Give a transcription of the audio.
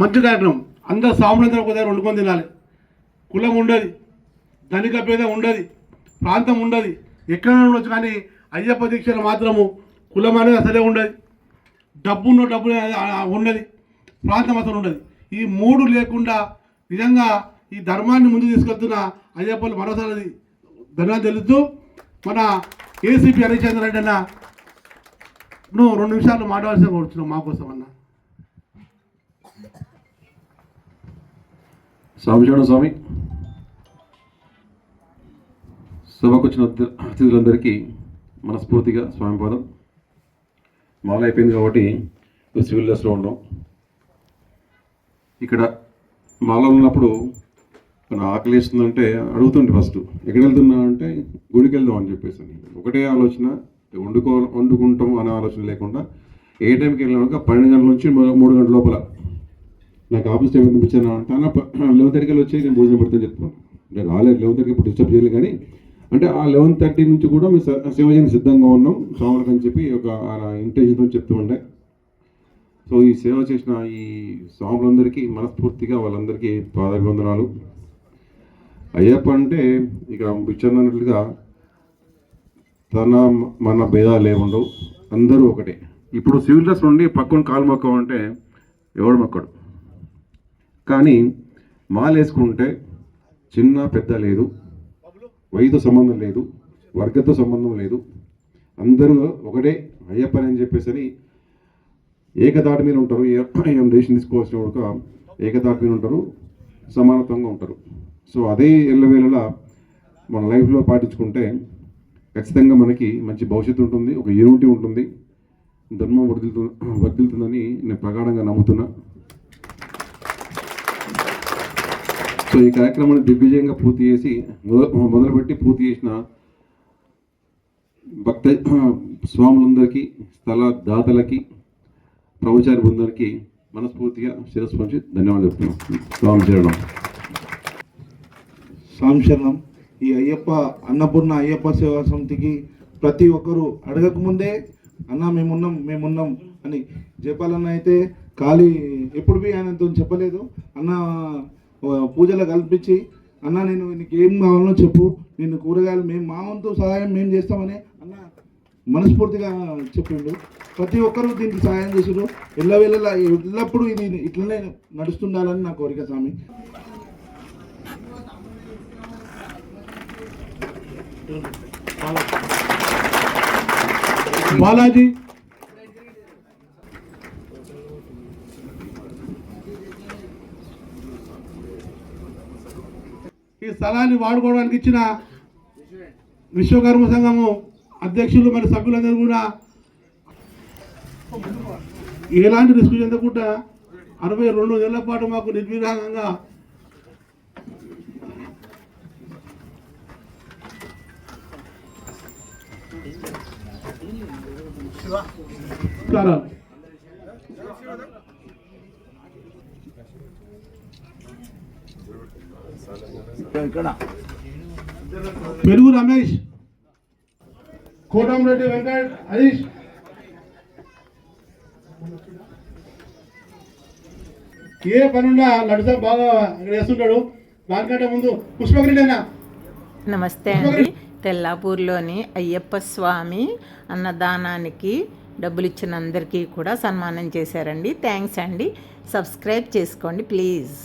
మంచి కార్యక్రమం. అందరు సాములందరూ ఒక దగ్గర వండుకొని తినాలి. కులం ఉండదు, ధనిక భేదం ఉండదు, ప్రాంతం ఉండదు, ఎక్కడ ఉండొచ్చు. కానీ అయ్యప్ప దీక్షలు మాత్రము కులం అనేది అసలే ఉండదు, డబ్బు ఉండదు, ప్రాంతం అసలు ఉండదు. ఈ మూడు లేకుండా నిజంగా ఈ ధర్మాన్ని ముందుకు తీసుకెళ్తున్న అయ్యప్పలు మరోసారి ధన్యవాదాలు తెలుస్తూ, మన ఏసీపీ హరిచంద్ర రెడ్డి అన్న నువ్వు 2 నిమిషాలు మాట్లాడాల్సిన కూర్చున్నావు మా కోసం అన్న. స్వామి సభకు వచ్చిన అతిథులందరికీ మనస్ఫూర్తిగా స్వామిపాదం. మాల అయిపోయింది కాబట్టి సివిల్ డ్రెస్లో ఉన్నాం. ఇక్కడ మాలో ఉన్నప్పుడు మన ఆకలి వేస్తుందంటే అడుగుతుంటే ఫస్ట్ ఎక్కడ వెళ్తున్నా అంటే గుడికి వెళ్దాం అని చెప్పేసి ఒకటే ఆలోచన, వండుకుంటాం అనే ఆలోచన లేకుండా ఏ టైంకి వెళ్ళినాక 12 గంటల నుంచి 3 గంటల లోపల నాకు ఆఫీస్ టైం పంపించాను అంటే అన్న 11:30 వచ్చి నేను భోజనం పెడతాను చెప్తున్నాను. నేను రాలేదు 11:30 ఇప్పుడు డిస్టర్బ్ చేయలేదు, కానీ అంటే ఆ 11:30 నుంచి కూడా మేము సేవ చేయడానికి సిద్ధంగా ఉన్నాం స్వాములకు అని చెప్పి ఒక ఇంటెన్షన్తో చెప్తూ ఉండే. సో ఈ సేవ చేసిన ఈ స్వాములందరికీ మనస్ఫూర్తిగా వాళ్ళందరికీ పాదాభివందనాలు. అయ్యప్ప అంటే ఇక్కడ బిచ్చన్న అన్నట్లుగా మన భేదాలు ఏముండవు, అందరూ ఒకటే. ఇప్పుడు సివిల్ డ్రెస్ నుండి పక్కన కాలు మొక్కమంటే ఎవడు మొక్కడు, కానీ మాలేసుకుంటే చిన్న పెద్ద లేదు, వయసుతో సంబంధం లేదు, వర్గంతో సంబంధం లేదు, అందరూ ఒకటే అయ్యప్ప అని చెప్పేసి ఏకతాటి మీద ఉంటారు. ఏం డెసిషన్ తీసుకోవాల్సిన ఒక ఏకతాటి మీద ఉంటారు, సమానత్వంగా ఉంటారు. సో అదే ఎల్లవేళలా మన లైఫ్లో పాటించుకుంటే ఖచ్చితంగా మనకి మంచి భవిష్యత్తు ఉంటుంది, ఒక యూనిటీ ఉంటుంది, ధర్మం వర్ధిల్తుందని నేను ప్రగాఢంగా నమ్ముతున్నా. సో ఈ కార్యక్రమాన్ని దిగ్విజయంగా పూర్తి చేసి మొదలుపెట్టి పూర్తి చేసిన భక్త స్వాములందరికీ, స్థల దాతలకి, ప్రవచారి బృందానికి మనస్ఫూర్తిగా శిరస్సు పంచి ధన్యవాదాలు చెప్తున్నాం. స్వామి శరణం. స్వామి శరణం. ఈ అయ్యప్ప అన్నపూర్ణ అయ్యప్ప సేవా సమితికి ప్రతి ఒక్కరూ అడగకముందే అన్న మేమున్నాం అని చెప్పాలన్న అయితే ఖాళీ ఎప్పుడు ఆయనతో చెప్పలేదు. అన్న పూజలు కల్పించి అన్న నేను నీకు ఏం కావాలో చెప్పు, నేను కూరగాయలు మా వంతు సహాయం మేము చేస్తామని అన్న మనస్ఫూర్తిగా చెప్పిండు. ప్రతి ఒక్కరూ దీనికి సహాయం చేసారు. ఎల్లప్పుడూ ఇది ఇట్లనే నడుస్తుండాలని నా కోరిక స్వామి. బాలాజీ ఈ స్థలాన్ని వాడుకోవడానికి ఇచ్చిన విశ్వకర్మ సంఘము అధ్యక్షులు మరి సభ్యులందరూ కూడా ఎలాంటి రిస్క్ చెందకుండా 62 నెలల పాటు మాకు నిర్విరాగంగా పెరుగు రమేష్, కోటంరెడ్డి వెంకట్, హరీష్, ఏ పనున్నా నడుసా బాగా వేస్తుంటాడు. దానికంటే ముందు పుష్పగిరి అయినా. నమస్తే అండి. తెల్లాపూర్లోని అయ్యప్ప స్వామి అన్నదానానికి డబ్బులు ఇచ్చిన అందరికీ కూడా సన్మానం చేశారండి. థ్యాంక్స్ అండి. సబ్స్క్రైబ్ చేసుకోండి ప్లీజ్.